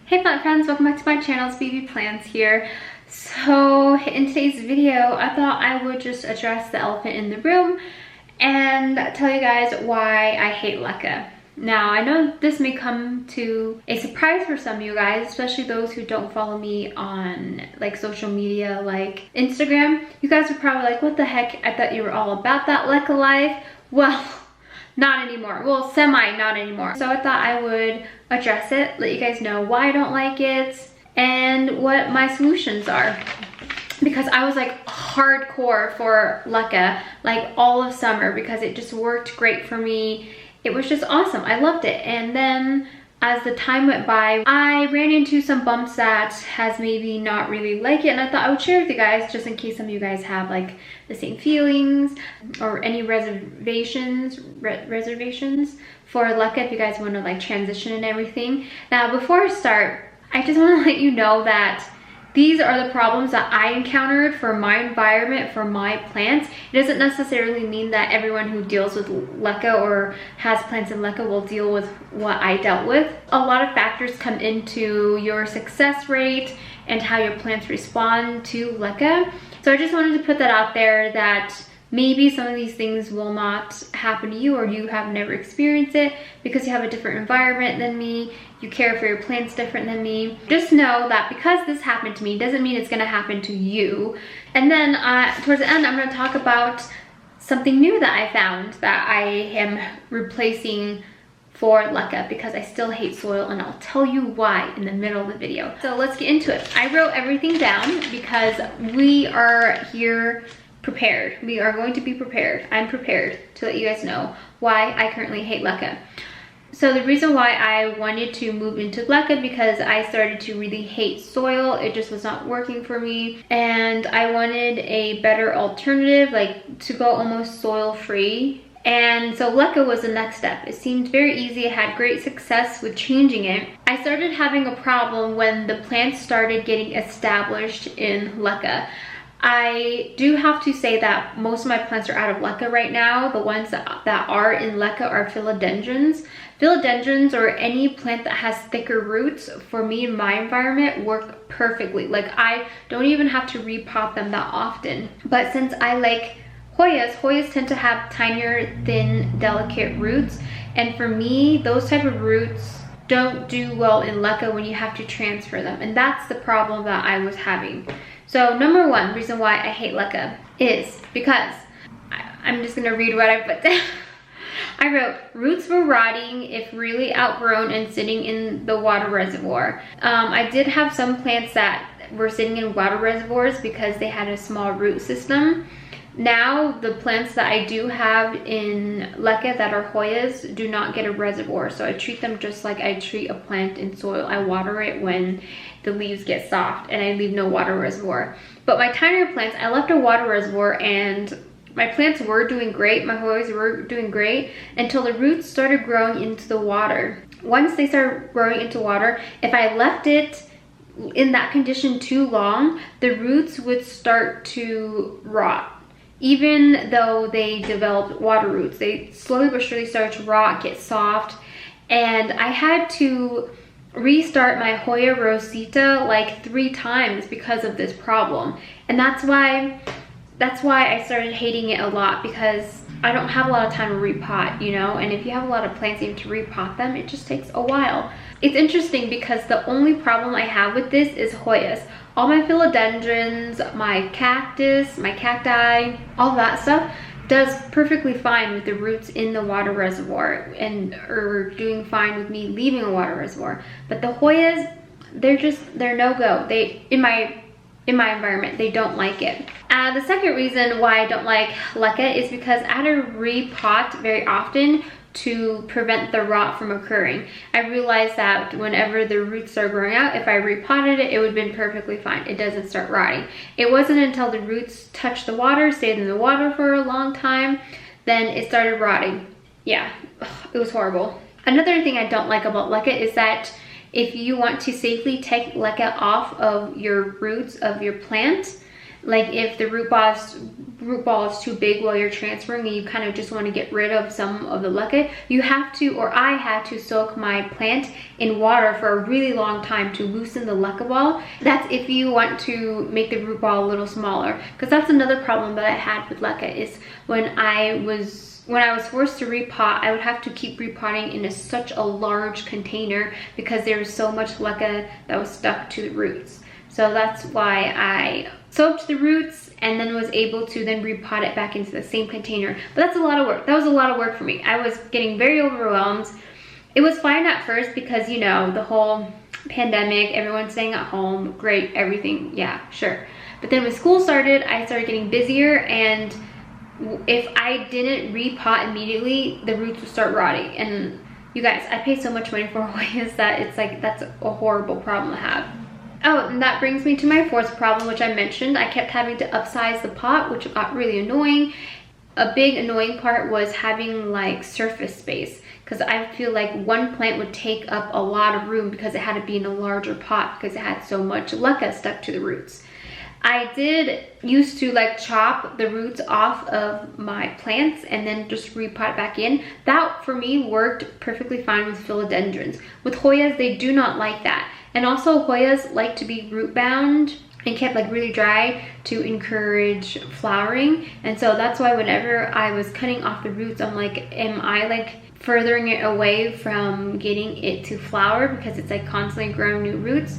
Hey plant friends, welcome back to my channel. It's Bebee Plants here. So in today's video, I thought I would just address the elephant in the room and tell you guys why I hate Lecca. Now, I know this may come to a surprise for some of you guys, especially those who don't follow me on like social media like Instagram. You guys are probably like, what the heck? I thought you were all about that Lecca life. Well, not anymore. Well, semi not anymore. So I thought I would address it, let you guys know why I don't like it and what my solutions are. Because I was like hardcore for Lecca like all of summer because it just worked great for me. It was just awesome. I loved it. And then as the time went by, I ran into some bumps that has maybe not really like it, and I thought I would share with you guys just in case some of you guys have like the same feelings or any reservations for Lecca if you guys want to like transition and everything. Now before I start, I just want to let you know that these are the problems that I encountered for my environment, for my plants. It doesn't necessarily mean that everyone who deals with Lecca or has plants in Lecca will deal with what I dealt with. A lot of factors come into your success rate and how your plants respond to Lecca. So I just wanted to put that out there that maybe some of these things will not happen to you or you have never experienced it because you have a different environment than me, you care for your plants different than me. Just know that because this happened to me doesn't mean it's gonna happen to you. And then towards the end, I'm gonna talk about something new that I found that I am replacing for Lecca because I still hate soil, and I'll tell you why in the middle of the video. So let's get into it. I wrote everything down because we are here prepared. We are going to be prepared. I'm prepared to let you guys know why I currently hate Lecca. So the reason why I wanted to move into Lecca because I started to really hate soil. It just was not working for me, and I wanted a better alternative, like to go almost soil free. And so Lecca was the next step. It seemed very easy. I had great success with changing it. I started having a problem when the plants started getting established in Lecca. I do have to say that most of my plants are out of Lecca right now. The ones that are in Lecca are philodendrons. Philodendrons, or any plant that has thicker roots, for me in my environment work perfectly. Like I don't even have to repot them that often. But since I like HOYAS tend to have tinier, thin, delicate roots. And for me, those type of roots don't do well in Lecca when you have to transfer them. And that's the problem that I was having. So number one reason why I hate Lecca is because, I'm just gonna read what I put down. I wrote, roots were rotting if really outgrown and sitting in the water reservoir. I did have some plants that were sitting in water reservoirs because they had a small root system. Now, the plants that I do have in Lecca that are HOYAS do not get a reservoir. So I treat them just like I treat a plant in soil. I water it when the leaves get soft and I leave no water reservoir. But my tinier plants, I left a water reservoir, and my plants were doing great. My HOYAS were doing great until the roots started growing into the water. Once they started growing into water, if I left it in that condition too long, the roots would start to rot. Even though they developed water roots, they slowly but surely started to rot, get soft, and I had to restart my Hoya Rosita like 3 times because of this problem. And that's why I started hating it a lot, because I don't have a lot of time to repot, you know, and if you have a lot of plants, you have to repot them, it just takes a while. It's interesting because the only problem I have with this is HOYAS. All my philodendrons, my cactus, my cacti, all that stuff does perfectly fine with the roots in the water reservoir and are doing fine with me leaving a water reservoir. But the HOYAS, they're no-go. In my environment, they don't like it. The second reason why I don't like Lecca is because I had to repot very often to prevent the rot from occurring. I realized that whenever the roots start growing out, if I repotted it, it would have been perfectly fine. It doesn't start rotting. It wasn't until the roots touched the water, stayed in the water for a long time, then it started rotting. Yeah, it was horrible. Another thing I don't like about Lecca is that if you want to safely take Lecca off of your roots of your plant, like if the root ball is too big while you're transferring and you kind of just want to get rid of some of the Lecca, you have to, or I had to soak my plant in water for a really long time to loosen the Lecca ball. That's if you want to make the root ball a little smaller, because that's another problem that I had with Lecca is when I was forced to repot, I would have to keep repotting in such a large container because there was so much Lecca that was stuck to the roots. So that's why I soaked the roots and then was able to then repot it back into the same container. But that's a lot of work. That was a lot of work for me. I was getting very overwhelmed. It was fine at first because, you know, the whole pandemic, everyone's staying at home, great, everything, yeah, sure. But then when school started, I started getting busier, and if I didn't repot immediately, the roots would start rotting. And you guys, I pay so much money for HOYAS that it's like, that's a horrible problem to have. Oh, and that brings me to my fourth problem, which I mentioned. I kept having to upsize the pot, which got really annoying. A big annoying part was having like surface space, because I feel like one plant would take up a lot of room because it had to be in a larger pot because it had so much Lecca stuck to the roots. I used to like chop the roots off of my plants and then just repot back in. That for me worked perfectly fine with philodendrons. With HOYAS, they do not like that. And also HOYAS like to be root bound and kept like really dry to encourage flowering. And so that's why whenever I was cutting off the roots, I'm like, am I like furthering it away from getting it to flower because it's like constantly growing new roots?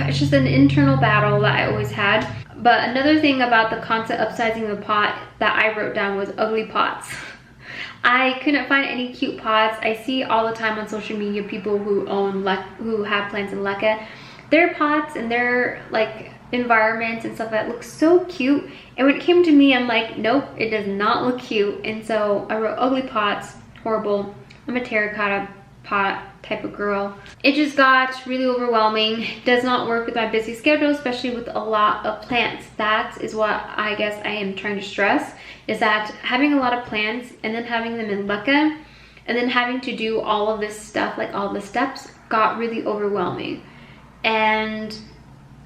It's just an internal battle that I always had. But another thing about the constant upsizing the pot that I wrote down was ugly pots. I couldn't find any cute pots. I see all the time on social media people who have plants in Lecca. Their pots and their like environments and stuff that look so cute. And when it came to me, I'm like, nope, it does not look cute. And so I wrote ugly pots, horrible. I'm a terracotta pot type of girl. It just got really overwhelming. It does not work with my busy schedule, especially with a lot of plants. That is what I guess I am trying to stress, is that having a lot of plants and then having them in Lecca and then having to do all of this stuff, like all the steps, got really overwhelming. And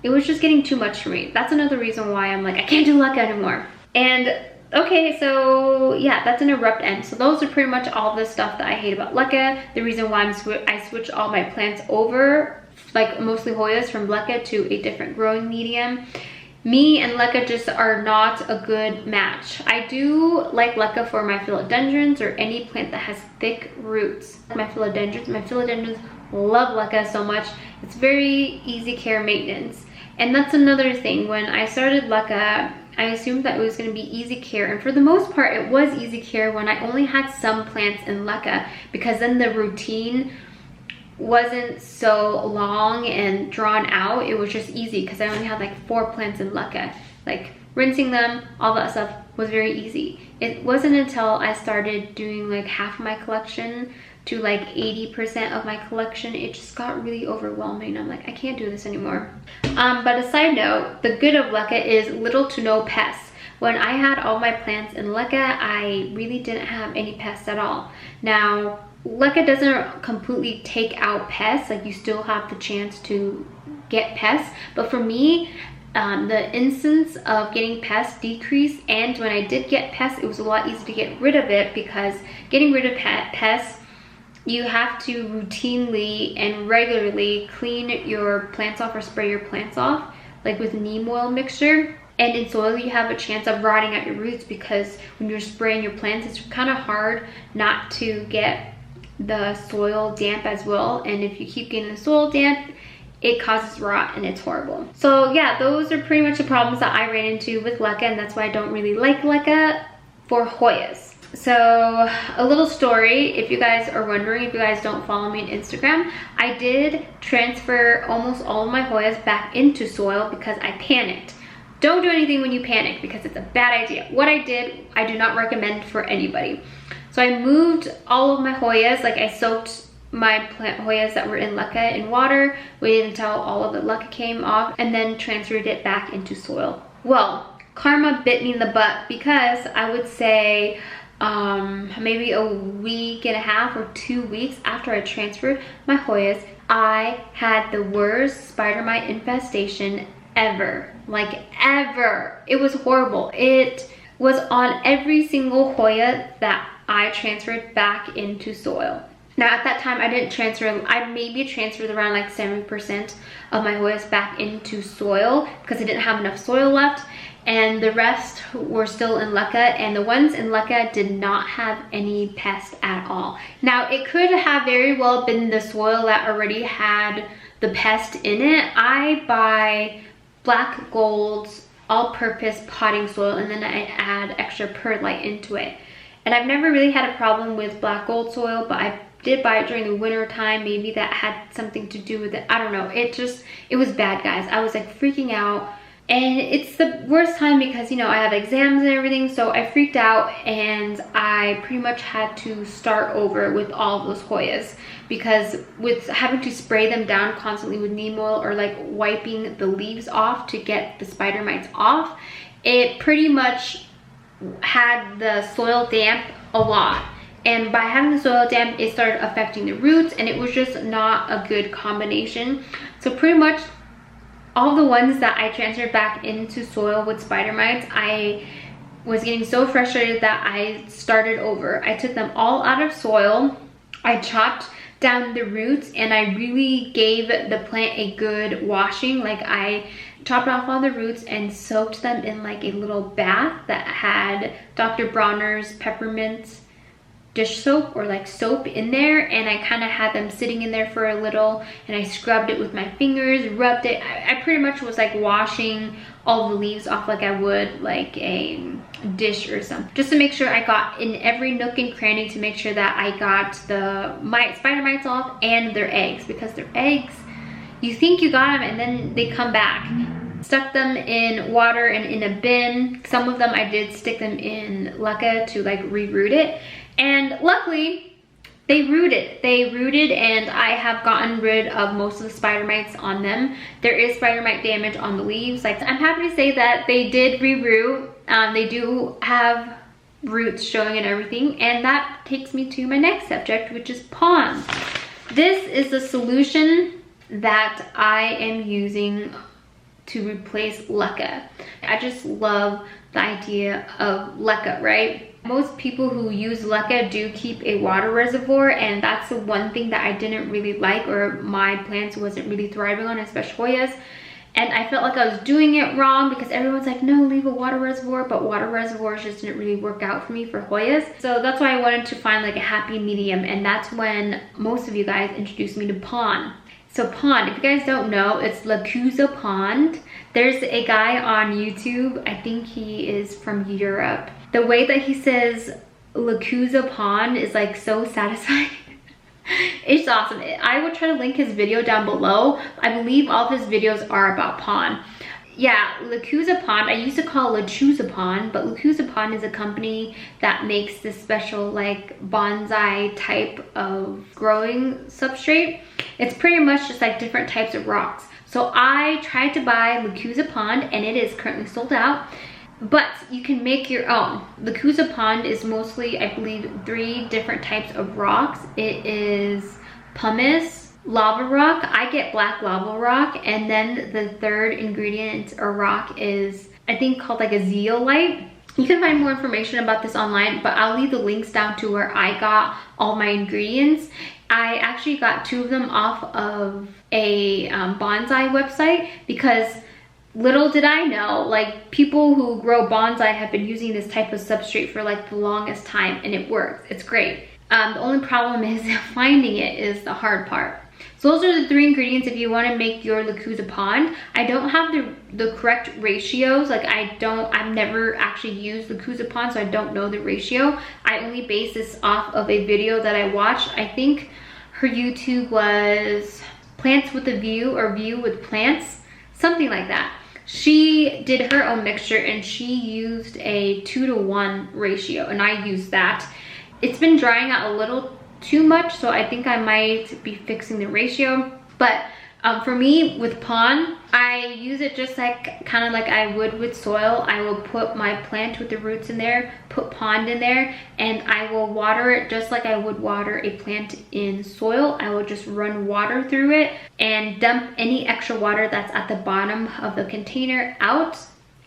it was just getting too much for me. That's another reason why I'm like, I can't do Lecca anymore. And okay, so yeah, that's an abrupt end. So those are pretty much all the stuff that I hate about Lecca. The reason why I switched all my plants over, like mostly HOYAS, from Lecca to a different growing medium. Me and Lecca just are not a good match. I do like Lecca for my philodendrons or any plant that has thick roots. My philodendrons love Lecca so much. It's very easy care maintenance. And that's another thing. When I started Lecca, I assumed that it was going to be easy care, and for the most part it was easy care when I only had some plants in Lecca, because then the routine wasn't so long and drawn out. It was just easy because I only had like 4 plants in Lecca. Like rinsing them, all that stuff was very easy. It wasn't until I started doing like half my collection to like 80% of my collection, it just got really overwhelming. I'm like, I can't do this anymore. But a side note, the good of Lecca is little to no pests. When I had all my plants in Lecca, I really didn't have any pests at all. Now, Lecca doesn't completely take out pests, like you still have the chance to get pests. But for me, the instance of getting pests decreased, and when I did get pests, it was a lot easier to get rid of it, because getting rid of pests, you have to routinely and regularly clean your plants off or spray your plants off, like with Neem Oil mixture. And in soil, you have a chance of rotting out your roots, because when you're spraying your plants, it's kind of hard not to get the soil damp as well. And if you keep getting the soil damp, it causes rot and it's horrible. So yeah, those are pretty much the problems that I ran into with Lecca, and that's why I don't really like Lecca for HOYAS. So a little story, if you guys are wondering, if you guys don't follow me on Instagram, I did transfer almost all of my HOYAS back into soil because I panicked. Don't do anything when you panic, because it's a bad idea. What I did, I do not recommend for anybody. So I moved all of my HOYAS, like I soaked my plant HOYAS that were in Lecca in water, waited until all of the Lecca came off, and then transferred it back into soil. Well, karma bit me in the butt, because I would say maybe a week and a half or 2 weeks after I transferred my HOYAS, I had the worst spider mite infestation ever, like ever. It was horrible. It was on every single Hoya that I transferred back into soil. Now at that time I didn't transfer, I maybe transferred around like 70% of my Hoyas back into soil because I didn't have enough soil left, and the rest were still in Lecca, and the ones in Lecca did not have any pest at all. Now it could have very well been the soil that already had the pest in it. I buy black gold's all-purpose potting soil, and then I add extra perlite into it. And I've never really had a problem with black gold soil, but I did buy it during the winter time. Maybe that had something to do with it. I don't know. It was bad, guys. I was like freaking out. And it's the worst time because, you know, I have exams and everything. So I freaked out and I pretty much had to start over with all of those Hoyas. Because with having to spray them down constantly with neem oil or like wiping the leaves off to get the spider mites off, it pretty much had the soil damp a lot. And by having the soil damp, it started affecting the roots, and it was just not a good combination. So pretty much all the ones that I transferred back into soil with spider mites, I was getting so frustrated that I started over. I took them all out of soil, I chopped down the roots, and I really gave the plant a good washing. Like I chopped off all the roots and soaked them in like a little bath that had Dr. Bronner's peppermint dish soap or like soap in there, and I kind of had them sitting in there for a little, and I scrubbed it with my fingers, rubbed it. I pretty much was like washing all the leaves off like I would like a dish or something, just to make sure I got in every nook and cranny, to make sure that I got the spider mites off and their eggs, because their eggs, you think you got them and then they come back. Stuck them in water and in a bin. Some of them I did stick them in Lecca to like re-root it, and luckily they rooted, and I have gotten rid of most of the spider mites on them. There is spider mite damage on the leaves. Like, I'm happy to say that they did re-root. They do have roots showing and everything, and that takes me to my next subject, which is ponds. This is the solution that I am using to replace Lecca. I just love the idea of Lecca, right? Most people who use Lecca do keep a water reservoir, and that's the one thing that I didn't really like, or my plants wasn't really thriving on, especially Hoyas. And I felt like I was doing it wrong because everyone's like, no, leave a water reservoir, but water reservoirs just didn't really work out for me for Hoyas. So that's why I wanted to find like a happy medium, and that's when most of you guys introduced me to pond. So pond, if you guys don't know, it's LECA Pond. There's a guy on YouTube, I think he is from Europe. The way that he says LECA Pond is like so satisfying. It's awesome. I will try to link his video down below. I believe all of his videos are about pond. Yeah, LECA Pond, I used to call it LECA Pond, but LECA Pond is a company that makes this special like bonsai type of growing substrate. It's pretty much just like different types of rocks. So I tried to buy LECA Pond, and it is currently sold out, but you can make your own. LECA Pond is mostly, I believe, 3 different types of rocks. It is pumice, lava rock. I get black lava rock, and then the third ingredient or rock is, I think, called like a zeolite. You can find more information about this online, but I'll leave the links down to where I got all my ingredients. I actually got 2 of them off of a bonsai website, because little did I know, like, people who grow bonsai have been using this type of substrate for like the longest time, and it works. It's great. The only problem is finding it is the hard part. So those are the 3 ingredients if you want to make your LECA Pond. I don't have the correct ratios. Like, I've never actually used LECA Pond, so I don't know the ratio. I only base this off of a video that I watched. I think her YouTube was Plants with a View, or View with Plants, something like that. She did her own mixture, and she used a 2-to-1 ratio, and I used that. It's been drying out a little too much, so I think I might be fixing the ratio, but For me, with pond, I use it just like kind of like I would with soil. I will put my plant with the roots in there, put pond in there, and I will water it just like I would water a plant in soil. I will just run water through it and dump any extra water that's at the bottom of the container out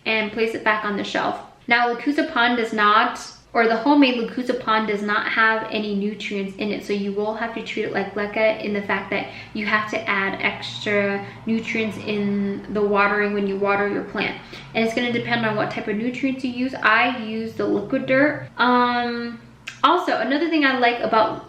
and place it back on the shelf. Now, LECA pond does not, or the homemade LECA pond does not have any nutrients in it, so you will have to treat it like Lecca in the fact that you have to add extra nutrients in the watering when you water your plant, and it's going to depend on what type of nutrients you use. I use the liquid dirt. Also, another thing I like about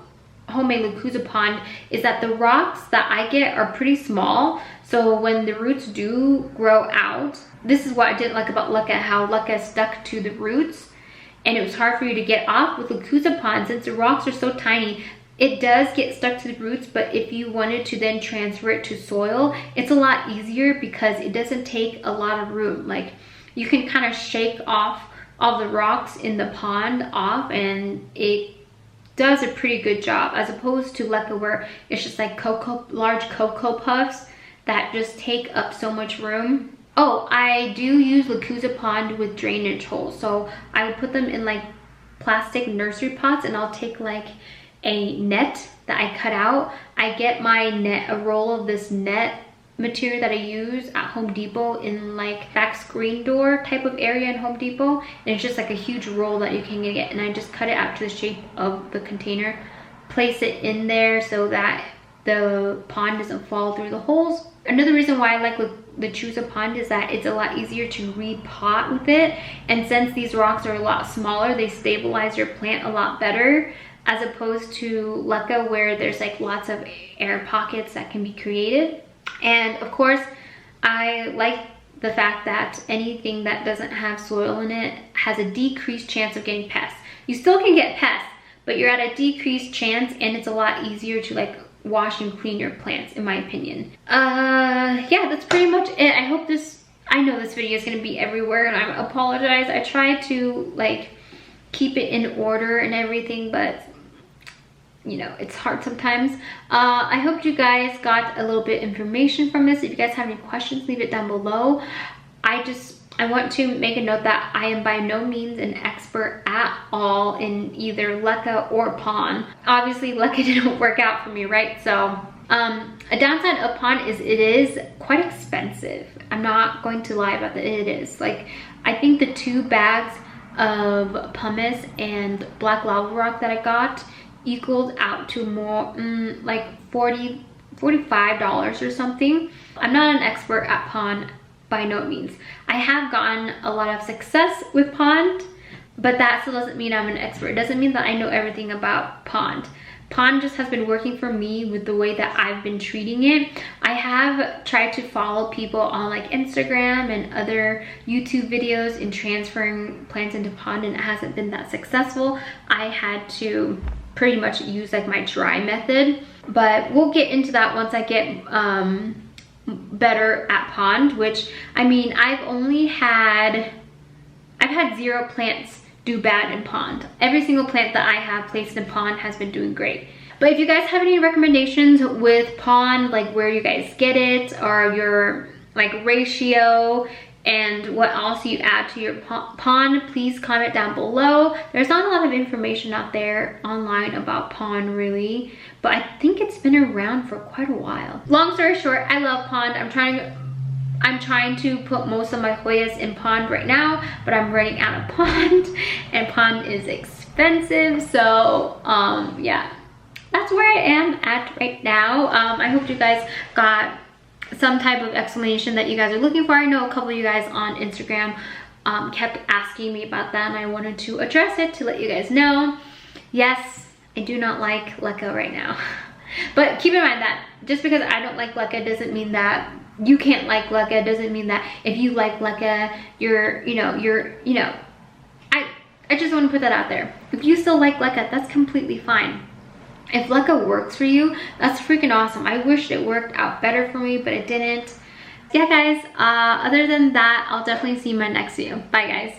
homemade LECA pond is that the rocks that I get are pretty small, so when the roots do grow out, this is what I didn't like about Lecca, how Lecca stuck to the roots and it was hard for you to get off. With LECA pond, since the rocks are so tiny, it does get stuck to the roots, but if you wanted to then transfer it to soil, it's a lot easier because it doesn't take a lot of room. Like, you can kind of shake off all the rocks in the pond off, and it does a pretty good job, as opposed to Lecca where it's just like large cocoa puffs that just take up so much room. Oh, I do use LECA pond with drainage holes. So I would put them in like plastic nursery pots, and I'll take like a net that I cut out. I get my net, a roll of this net material that I use at Home Depot in like back screen door type of area in Home Depot. And it's just like a huge roll that you can get. And I just cut it out to the shape of the container, place it in there so that the pond doesn't fall through the holes. Another reason why I like the LECA pond is that it's a lot easier to repot with it, and since these rocks are a lot smaller, they stabilize your plant a lot better, as opposed to Lecca where there's like lots of air pockets that can be created. And of course, I like the fact that anything that doesn't have soil in it has a decreased chance of getting pests. You still can get pests, but you're at a decreased chance, and it's a lot easier to like wash and clean your plants, in my opinion. Yeah, that's pretty much it. I know this video is gonna be everywhere, and I apologize. I try to like keep it in order and everything, but you know, it's hard sometimes. I hope you guys got a little bit of information from this. If you guys have any questions, leave it down below. I want to make a note that I am by no means an expert at all in either Lecca or pond. Obviously, Lecca didn't work out for me, right? So, a downside of pond is it is quite expensive. I'm not going to lie about that. It is. Like, I think the 2 bags of pumice and black lava rock that I got equaled out to more, like $45 or something. I'm not an expert at pond. By no means. I have gotten a lot of success with pond, but that still doesn't mean I'm an expert. It doesn't mean that I know everything about pond. Pond just has been working for me with the way that I've been treating it. I have tried to follow people on like Instagram and other YouTube videos in transferring plants into pond, and it hasn't been that successful. I had to pretty much use like my dry method, but we'll get into that once I get better at pond, which I mean, I've had 0 plants do bad in pond. Every single plant that I have placed in pond has been doing great. But if you guys have any recommendations with pond, like where you guys get it, or your like ratio and what else you add to your pond, please comment down below. There's not a lot of information out there online about pond really, but I think it's been around for quite a while. Long story short, I love pond. I'm trying to put most of my HOYAS in pond right now, but I'm running out of pond, and pond is expensive. So yeah, that's where I am at right now. I hope you guys got some type of explanation that you guys are looking for. I know a couple of you guys on Instagram kept asking me about that, and I wanted to address it to let you guys know. Yes, I do not like Lecca right now. But keep in mind that just because I don't like Lecca doesn't mean that you can't like Lecca. Doesn't mean that if you like Lecca, I just want to put that out there. If you still like Lecca, that's completely fine. If Lecca works for you, that's freaking awesome. I wish it worked out better for me, but it didn't. Yeah, guys, other than that, I'll definitely see you in my next video. Bye, guys.